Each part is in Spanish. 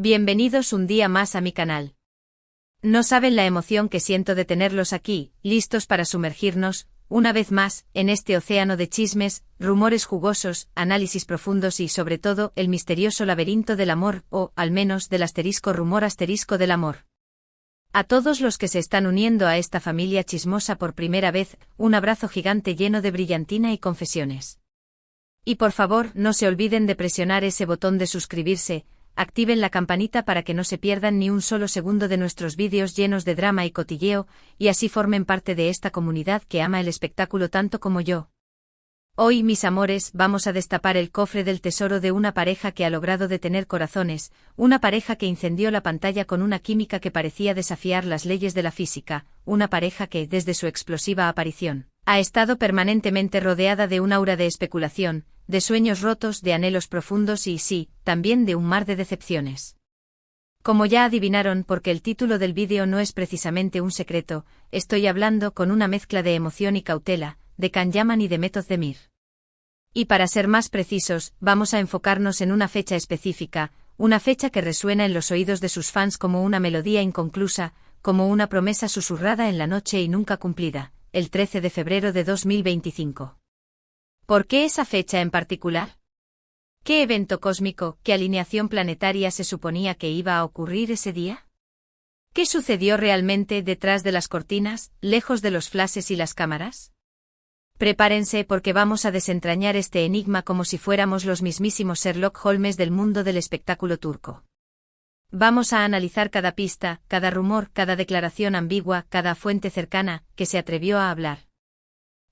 Bienvenidos un día más a mi canal. No saben la emoción que siento de tenerlos aquí, listos para sumergirnos, una vez más, en este océano de chismes, rumores jugosos, análisis profundos y, sobre todo, el misterioso laberinto del amor, o, al menos, del rumor del amor. A todos los que se están uniendo a esta familia chismosa por primera vez, un abrazo gigante lleno de brillantina y confesiones. Y por favor, no se olviden de presionar ese botón de suscribirse, activen la campanita para que no se pierdan ni un solo segundo de nuestros vídeos llenos de drama y cotilleo, y así formen parte de esta comunidad que ama el espectáculo tanto como yo. Hoy, mis amores, vamos a destapar el cofre del tesoro de una pareja que ha logrado detener corazones, una pareja que incendió la pantalla con una química que parecía desafiar las leyes de la física, una pareja que, desde su explosiva aparición, ha estado permanentemente rodeada de un aura de especulación, de sueños rotos, de anhelos profundos y, sí, también de un mar de decepciones. Como ya adivinaron, porque el título del vídeo no es precisamente un secreto, estoy hablando con una mezcla de emoción y cautela, de Can Yaman y de Method Demir. Y para ser más precisos, vamos a enfocarnos en una fecha específica, una fecha que resuena en los oídos de sus fans como una melodía inconclusa, como una promesa susurrada en la noche y nunca cumplida, el 13 de febrero de 2025. ¿Por qué esa fecha en particular? ¿Qué evento cósmico, qué alineación planetaria se suponía que iba a ocurrir ese día? ¿Qué sucedió realmente detrás de las cortinas, lejos de los flashes y las cámaras? Prepárense porque vamos a desentrañar este enigma como si fuéramos los mismísimos Sherlock Holmes del mundo del espectáculo turco. Vamos a analizar cada pista, cada rumor, cada declaración ambigua, cada fuente cercana que se atrevió a hablar.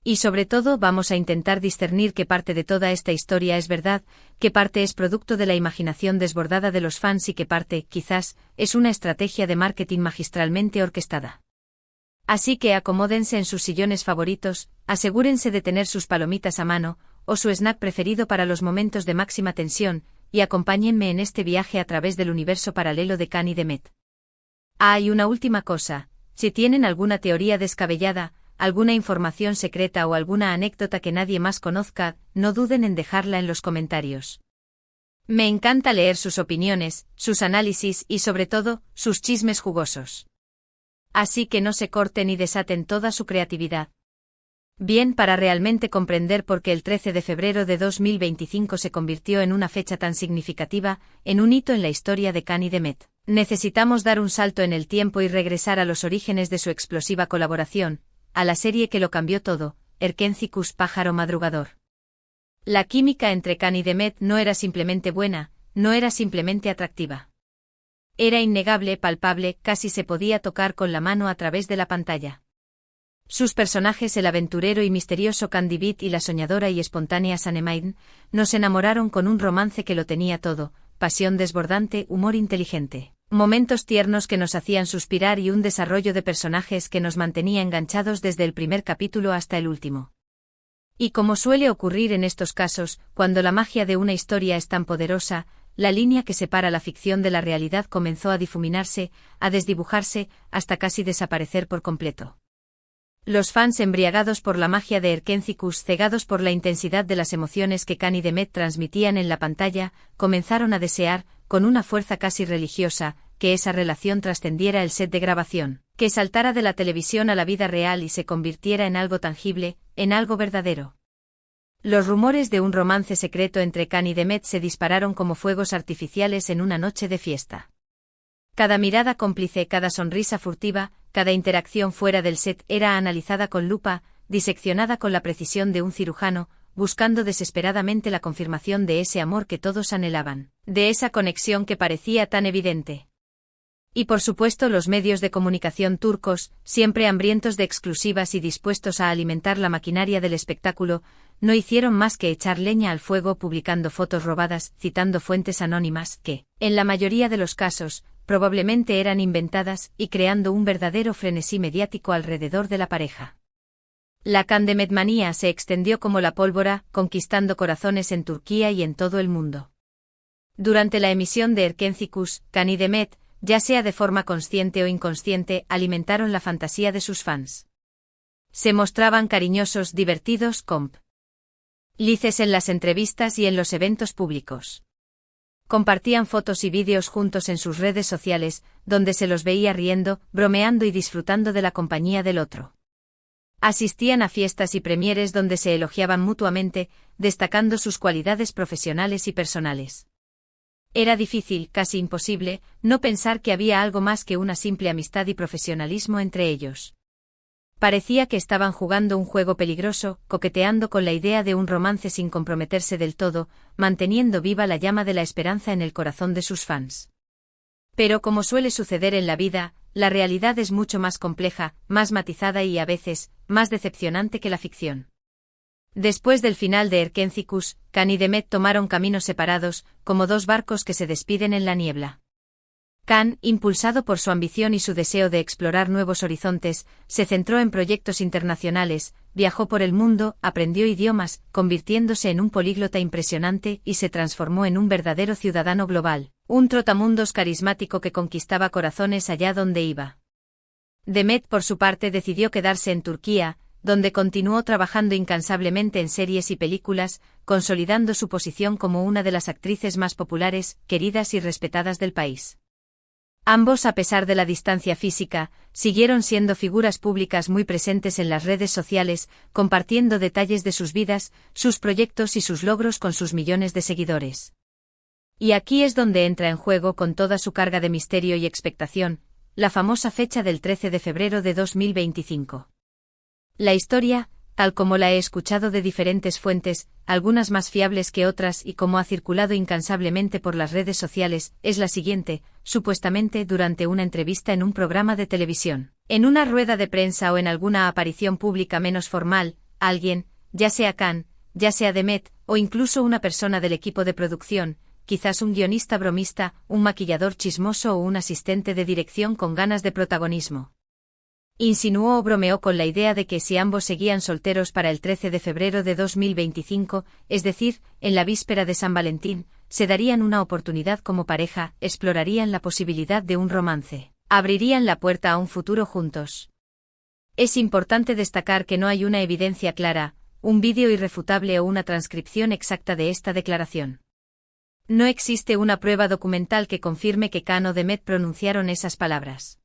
Y sobre todo vamos a intentar discernir qué parte de toda esta historia es verdad, qué parte es producto de la imaginación desbordada de los fans y qué parte, quizás, es una estrategia de marketing magistralmente orquestada. Así que acomódense en sus sillones favoritos, asegúrense de tener sus palomitas a mano, o su snack preferido para los momentos de máxima tensión, y acompáñenme en este viaje a través del universo paralelo de Can y Demet. Y una última cosa, si tienen alguna teoría descabellada, alguna información secreta o alguna anécdota que nadie más conozca, no duden en dejarla en los comentarios. Me encanta leer sus opiniones, sus análisis y sobre todo, sus chismes jugosos. Así que no se corten y desaten toda su creatividad. Bien, para realmente comprender por qué el 13 de febrero de 2025 se convirtió en una fecha tan significativa, en un hito en la historia de Can y Demet, necesitamos dar un salto en el tiempo y regresar a los orígenes de su explosiva colaboración, a la serie que lo cambió todo, Erkenzicus pájaro madrugador. La química entre Can y Demet no era simplemente buena, no era simplemente atractiva. Era innegable, palpable, casi se podía tocar con la mano a través de la pantalla. Sus personajes, el aventurero y misterioso Can Divit y la soñadora y espontánea Sanemaiden, nos enamoraron con un romance que lo tenía todo, pasión desbordante, humor inteligente, momentos tiernos que nos hacían suspirar y un desarrollo de personajes que nos mantenía enganchados desde el primer capítulo hasta el último. Y como suele ocurrir en estos casos, cuando la magia de una historia es tan poderosa, la línea que separa la ficción de la realidad comenzó a difuminarse, a desdibujarse, hasta casi desaparecer por completo. Los fans embriagados por la magia de Erkenzicus, cegados por la intensidad de las emociones que Can y Demet transmitían en la pantalla, comenzaron a desear, con una fuerza casi religiosa, que esa relación trascendiera el set de grabación, que saltara de la televisión a la vida real y se convirtiera en algo tangible, en algo verdadero. Los rumores de un romance secreto entre Can y Demet se dispararon como fuegos artificiales en una noche de fiesta. Cada mirada cómplice, cada sonrisa furtiva, cada interacción fuera del set era analizada con lupa, diseccionada con la precisión de un cirujano, buscando desesperadamente la confirmación de ese amor que todos anhelaban, de esa conexión que parecía tan evidente. Y por supuesto los medios de comunicación turcos, siempre hambrientos de exclusivas y dispuestos a alimentar la maquinaria del espectáculo, no hicieron más que echar leña al fuego publicando fotos robadas, citando fuentes anónimas que, en la mayoría de los casos, probablemente eran inventadas y creando un verdadero frenesí mediático alrededor de la pareja. La Can Demet manía se extendió como la pólvora, conquistando corazones en Turquía y en todo el mundo. Durante la emisión de Erkenzicus, Can y Demet, ya sea de forma consciente o inconsciente, alimentaron la fantasía de sus fans. Se mostraban cariñosos, divertidos, cómplices en las entrevistas y en los eventos públicos. Compartían fotos y vídeos juntos en sus redes sociales, donde se los veía riendo, bromeando y disfrutando de la compañía del otro. Asistían a fiestas y premieres donde se elogiaban mutuamente, destacando sus cualidades profesionales y personales. Era difícil, casi imposible, no pensar que había algo más que una simple amistad y profesionalismo entre ellos. Parecía que estaban jugando un juego peligroso, coqueteando con la idea de un romance sin comprometerse del todo, manteniendo viva la llama de la esperanza en el corazón de sus fans. Pero como suele suceder en la vida, la realidad es mucho más compleja, más matizada y a veces, más decepcionante que la ficción. Después del final de Erkenciskus, Can y Demet tomaron caminos separados, como dos barcos que se despiden en la niebla. Can, impulsado por su ambición y su deseo de explorar nuevos horizontes, se centró en proyectos internacionales, viajó por el mundo, aprendió idiomas, convirtiéndose en un políglota impresionante y se transformó en un verdadero ciudadano global, un trotamundos carismático que conquistaba corazones allá donde iba. Demet, por su parte, decidió quedarse en Turquía, donde continuó trabajando incansablemente en series y películas, consolidando su posición como una de las actrices más populares, queridas y respetadas del país. Ambos, a pesar de la distancia física, siguieron siendo figuras públicas muy presentes en las redes sociales, compartiendo detalles de sus vidas, sus proyectos y sus logros con sus millones de seguidores. Y aquí es donde entra en juego con toda su carga de misterio y expectación, la famosa fecha del 13 de febrero de 2025. La historia, tal como la he escuchado de diferentes fuentes, algunas más fiables que otras y como ha circulado incansablemente por las redes sociales, es la siguiente: supuestamente durante una entrevista en un programa de televisión, en una rueda de prensa o en alguna aparición pública menos formal, alguien, ya sea Can, ya sea Demet, o incluso una persona del equipo de producción, quizás un guionista bromista, un maquillador chismoso o un asistente de dirección con ganas de protagonismo, insinuó o bromeó con la idea de que si ambos seguían solteros para el 13 de febrero de 2025, es decir, en la víspera de San Valentín, se darían una oportunidad como pareja, explorarían la posibilidad de un romance, abrirían la puerta a un futuro juntos. Es importante destacar que no hay una evidencia clara, un vídeo irrefutable o una transcripción exacta de esta declaración. No existe una prueba documental que confirme que Can o Demet pronunciaron esas palabras.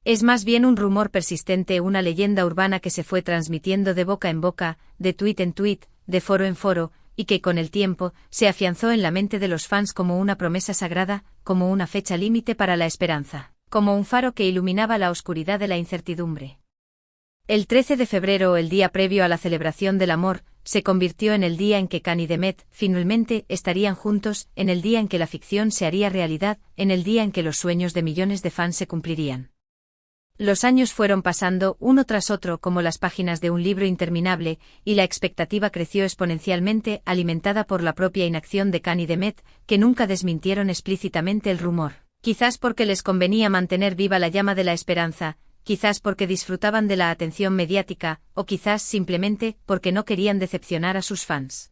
Es más bien un rumor persistente, una leyenda urbana que se fue transmitiendo de boca en boca, de tuit en tuit, de foro en foro, y que con el tiempo se afianzó en la mente de los fans como una promesa sagrada, como una fecha límite para la esperanza, como un faro que iluminaba la oscuridad de la incertidumbre. El 13 de febrero, el día previo a la celebración del amor, se convirtió en el día en que Can y Demet finalmente estarían juntos, en el día en que la ficción se haría realidad, en el día en que los sueños de millones de fans se cumplirían. Los años fueron pasando uno tras otro como las páginas de un libro interminable, y la expectativa creció exponencialmente, alimentada por la propia inacción de Can y Demet, que nunca desmintieron explícitamente el rumor. Quizás porque les convenía mantener viva la llama de la esperanza, quizás porque disfrutaban de la atención mediática, o quizás simplemente porque no querían decepcionar a sus fans.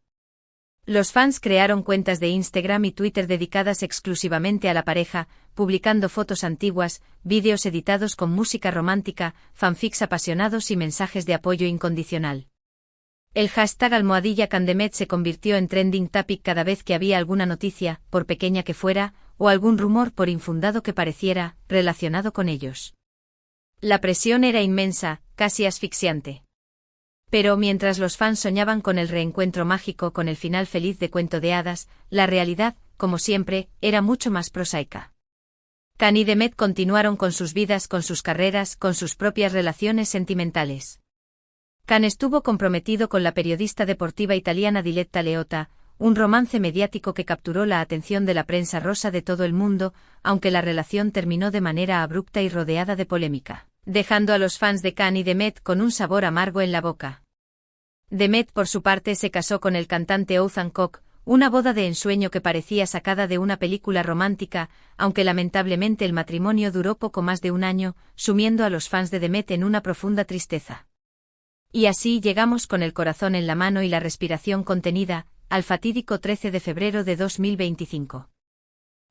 Los fans crearon cuentas de Instagram y Twitter dedicadas exclusivamente a la pareja, publicando fotos antiguas, vídeos editados con música romántica, fanfics apasionados y mensajes de apoyo incondicional. El hashtag #CanDemet se convirtió en trending topic cada vez que había alguna noticia, por pequeña que fuera, o algún rumor por infundado que pareciera, relacionado con ellos. La presión era inmensa, casi asfixiante. Pero mientras los fans soñaban con el reencuentro mágico, con el final feliz de cuento de hadas, la realidad, como siempre, era mucho más prosaica. Can y Demet continuaron con sus vidas, con sus carreras, con sus propias relaciones sentimentales. Can estuvo comprometido con la periodista deportiva italiana Diletta Leotta, un romance mediático que capturó la atención de la prensa rosa de todo el mundo, aunque la relación terminó de manera abrupta y rodeada de polémica, dejando a los fans de Can y Demet con un sabor amargo en la boca. Demet, por su parte, se casó con el cantante Oğuzhan Koç, una boda de ensueño que parecía sacada de una película romántica, aunque lamentablemente el matrimonio duró poco más de un año, sumiendo a los fans de Demet en una profunda tristeza. Y así llegamos con el corazón en la mano y la respiración contenida, al fatídico 13 de febrero de 2025.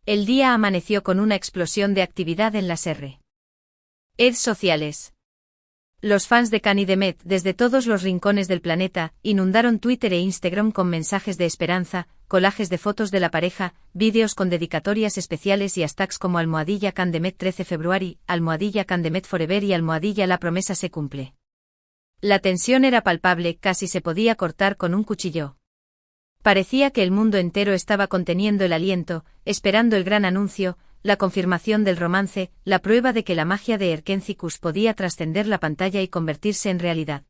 El día amaneció con una explosión de actividad en las redes sociales. Los fans de Kanye Demet, desde todos los rincones del planeta, inundaron Twitter e Instagram con mensajes de esperanza, collages de fotos de la pareja, vídeos con dedicatorias especiales y hashtags como @Kanye Demet 13 February, @Kanye Demet Forever y @La promesa se cumple. La tensión era palpable, casi se podía cortar con un cuchillo. Parecía que el mundo entero estaba conteniendo el aliento, esperando el gran anuncio, la confirmación del romance, la prueba de que la magia de Erkencikus podía trascender la pantalla y convertirse en realidad.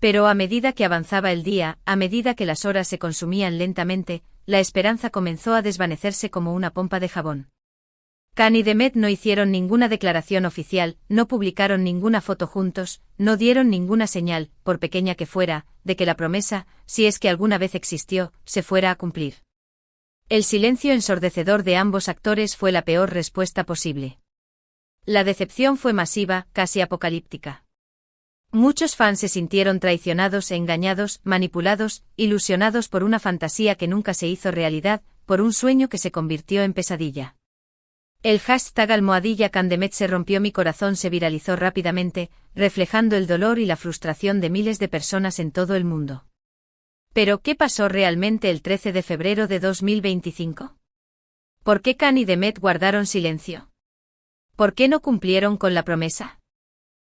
Pero a medida que avanzaba el día, a medida que las horas se consumían lentamente, la esperanza comenzó a desvanecerse como una pompa de jabón. Kanye y Demet no hicieron ninguna declaración oficial, no publicaron ninguna foto juntos, no dieron ninguna señal, por pequeña que fuera, de que la promesa, si es que alguna vez existió, se fuera a cumplir. El silencio ensordecedor de ambos actores fue la peor respuesta posible. La decepción fue masiva, casi apocalíptica. Muchos fans se sintieron traicionados, engañados, manipulados, ilusionados por una fantasía que nunca se hizo realidad, por un sueño que se convirtió en pesadilla. El hashtag @Kanye Demet se rompió mi corazón se viralizó rápidamente, reflejando el dolor y la frustración de miles de personas en todo el mundo. ¿Pero qué pasó realmente el 13 de febrero de 2025? ¿Por qué Kanye y Demet guardaron silencio? ¿Por qué no cumplieron con la promesa?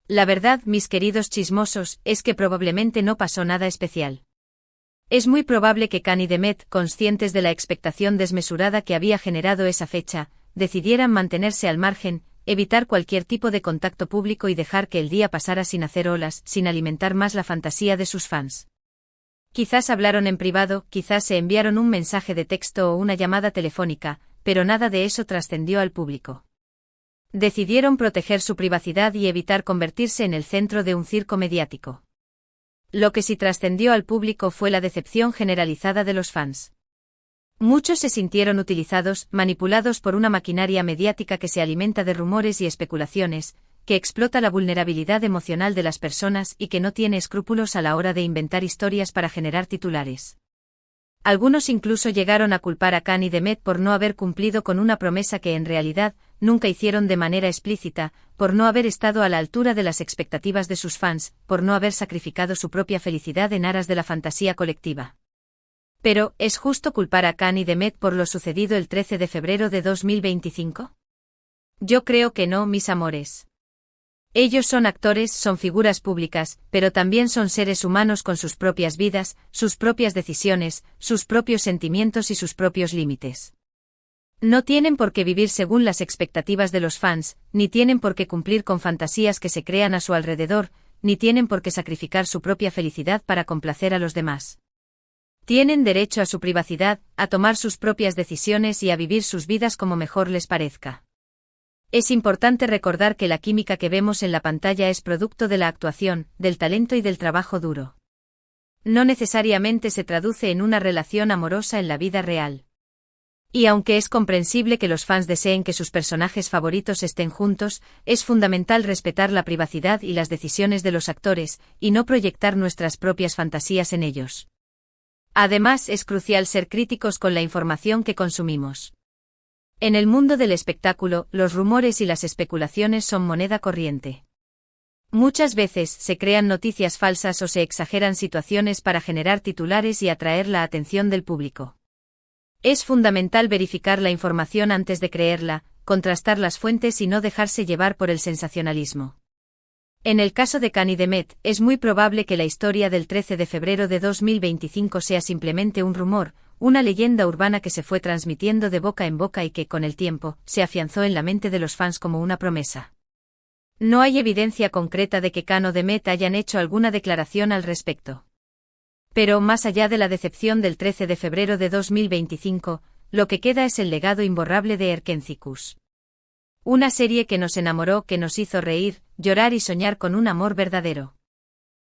La verdad, mis queridos chismosos, es que probablemente no pasó nada especial. Es muy probable que Kanye y Demet, conscientes de la expectación desmesurada que había generado esa fecha, decidieran mantenerse al margen, evitar cualquier tipo de contacto público y dejar que el día pasara sin hacer olas, sin alimentar más la fantasía de sus fans. Quizás hablaron en privado, quizás se enviaron un mensaje de texto o una llamada telefónica, pero nada de eso trascendió al público. Decidieron proteger su privacidad y evitar convertirse en el centro de un circo mediático. Lo que sí trascendió al público fue la decepción generalizada de los fans. Muchos se sintieron utilizados, manipulados por una maquinaria mediática que se alimenta de rumores y especulaciones, que explota la vulnerabilidad emocional de las personas y que no tiene escrúpulos a la hora de inventar historias para generar titulares. Algunos incluso llegaron a culpar a Kanye y Demet por no haber cumplido con una promesa que en realidad nunca hicieron de manera explícita, por no haber estado a la altura de las expectativas de sus fans, por no haber sacrificado su propia felicidad en aras de la fantasía colectiva. Pero, ¿es justo culpar a Kanye y Demet por lo sucedido el 13 de febrero de 2025? Yo creo que no, mis amores. Ellos son actores, son figuras públicas, pero también son seres humanos con sus propias vidas, sus propias decisiones, sus propios sentimientos y sus propios límites. No tienen por qué vivir según las expectativas de los fans, ni tienen por qué cumplir con fantasías que se crean a su alrededor, ni tienen por qué sacrificar su propia felicidad para complacer a los demás. Tienen derecho a su privacidad, a tomar sus propias decisiones y a vivir sus vidas como mejor les parezca. Es importante recordar que la química que vemos en la pantalla es producto de la actuación, del talento y del trabajo duro. No necesariamente se traduce en una relación amorosa en la vida real. Y aunque es comprensible que los fans deseen que sus personajes favoritos estén juntos, es fundamental respetar la privacidad y las decisiones de los actores, y no proyectar nuestras propias fantasías en ellos. Además, es crucial ser críticos con la información que consumimos. En el mundo del espectáculo, los rumores y las especulaciones son moneda corriente. Muchas veces se crean noticias falsas o se exageran situaciones para generar titulares y atraer la atención del público. Es fundamental verificar la información antes de creerla, contrastar las fuentes y no dejarse llevar por el sensacionalismo. En el caso de Kanye y Demet, es muy probable que la historia del 13 de febrero de 2025 sea simplemente un rumor, una leyenda urbana que se fue transmitiendo de boca en boca y que, con el tiempo, se afianzó en la mente de los fans como una promesa. No hay evidencia concreta de que Kanye o Demet hayan hecho alguna declaración al respecto. Pero, más allá de la decepción del 13 de febrero de 2025, lo que queda es el legado imborrable de Erkencikus. Una serie que nos enamoró, que nos hizo reír, llorar y soñar con un amor verdadero.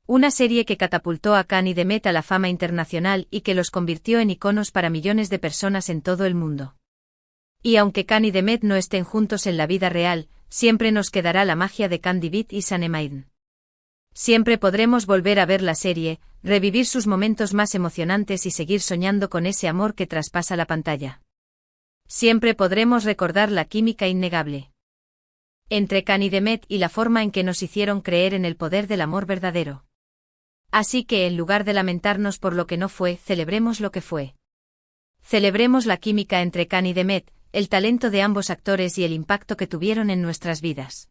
Una serie que catapultó a Kanye y Demet a la fama internacional y que los convirtió en iconos para millones de personas en todo el mundo. Y aunque Kanye y Demet no estén juntos en la vida real, siempre nos quedará la magia de Kanye Demet y Sunny. Siempre podremos volver a ver la serie, revivir sus momentos más emocionantes y seguir soñando con ese amor que traspasa la pantalla. Siempre podremos recordar la química innegable. entre Can y Demet y la forma en que nos hicieron creer en el poder del amor verdadero. Así que en lugar de lamentarnos por lo que no fue, celebremos lo que fue. Celebremos la química entre Can y Demet, el talento de ambos actores y el impacto que tuvieron en nuestras vidas.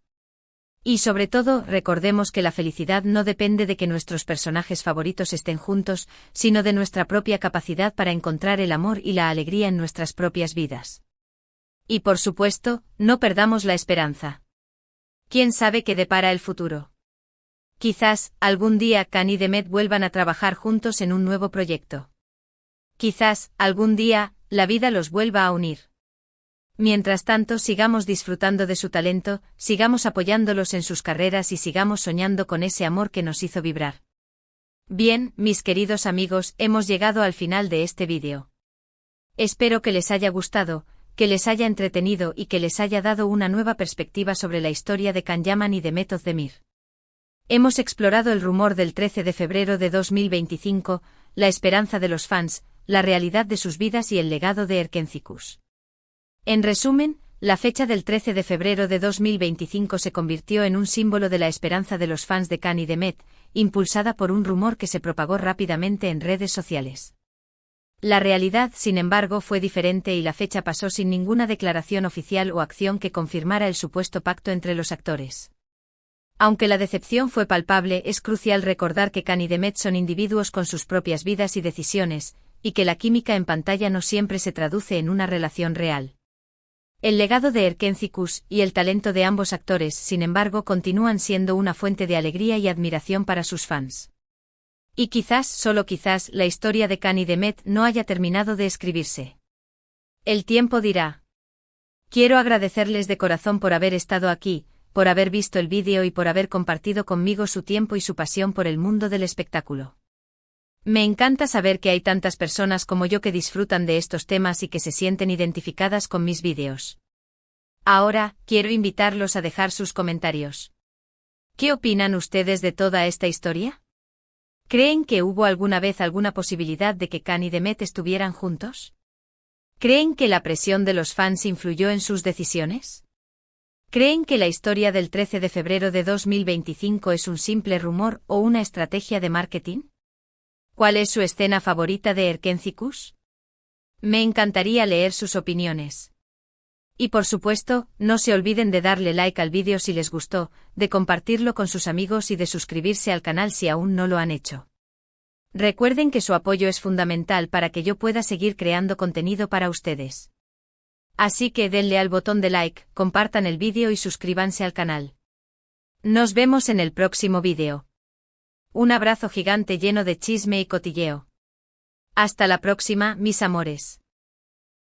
Y sobre todo, recordemos que la felicidad no depende de que nuestros personajes favoritos estén juntos, sino de nuestra propia capacidad para encontrar el amor y la alegría en nuestras propias vidas. Y por supuesto, no perdamos la esperanza. ¿Quién sabe qué depara el futuro? Quizás, algún día Can y Demet vuelvan a trabajar juntos en un nuevo proyecto. Quizás, algún día, la vida los vuelva a unir. Mientras tanto, sigamos disfrutando de su talento, sigamos apoyándolos en sus carreras y sigamos soñando con ese amor que nos hizo vibrar. Bien, mis queridos amigos, hemos llegado al final de este vídeo. Espero que les haya gustado, que les haya entretenido y que les haya dado una nueva perspectiva sobre la historia de Can Yaman y Demet Özdemir. Hemos explorado el rumor del 13 de febrero de 2025, la esperanza de los fans, la realidad de sus vidas y el legado de Erkencikus. En resumen, la fecha del 13 de febrero de 2025 se convirtió en un símbolo de la esperanza de los fans de Can y Demet, impulsada por un rumor que se propagó rápidamente en redes sociales. La realidad, sin embargo, fue diferente y la fecha pasó sin ninguna declaración oficial o acción que confirmara el supuesto pacto entre los actores. Aunque la decepción fue palpable, es crucial recordar que Can y Demet son individuos con sus propias vidas y decisiones, y que la química en pantalla no siempre se traduce en una relación real. El legado de Erkencikus y el talento de ambos actores, sin embargo, continúan siendo una fuente de alegría y admiración para sus fans. Y quizás, solo quizás, la historia de Can y Demet no haya terminado de escribirse. El tiempo dirá. Quiero agradecerles de corazón por haber estado aquí, por haber visto el vídeo y por haber compartido conmigo su tiempo y su pasión por el mundo del espectáculo. Me encanta saber que hay tantas personas como yo que disfrutan de estos temas y que se sienten identificadas con mis vídeos. Ahora, quiero invitarlos a dejar sus comentarios. ¿Qué opinan ustedes de toda esta historia? ¿Creen que hubo alguna vez alguna posibilidad de que Can y Demet estuvieran juntos? ¿Creen que la presión de los fans influyó en sus decisiones? ¿Creen que la historia del 13 de febrero de 2025 es un simple rumor o una estrategia de marketing? ¿Cuál es su escena favorita de Erkencikus? Me encantaría leer sus opiniones. Y por supuesto, no se olviden de darle like al vídeo si les gustó, de compartirlo con sus amigos y de suscribirse al canal si aún no lo han hecho. Recuerden que su apoyo es fundamental para que yo pueda seguir creando contenido para ustedes. Así que denle al botón de like, compartan el vídeo y suscríbanse al canal. Nos vemos en el próximo vídeo. Un abrazo gigante lleno de chisme y cotilleo. Hasta la próxima, mis amores.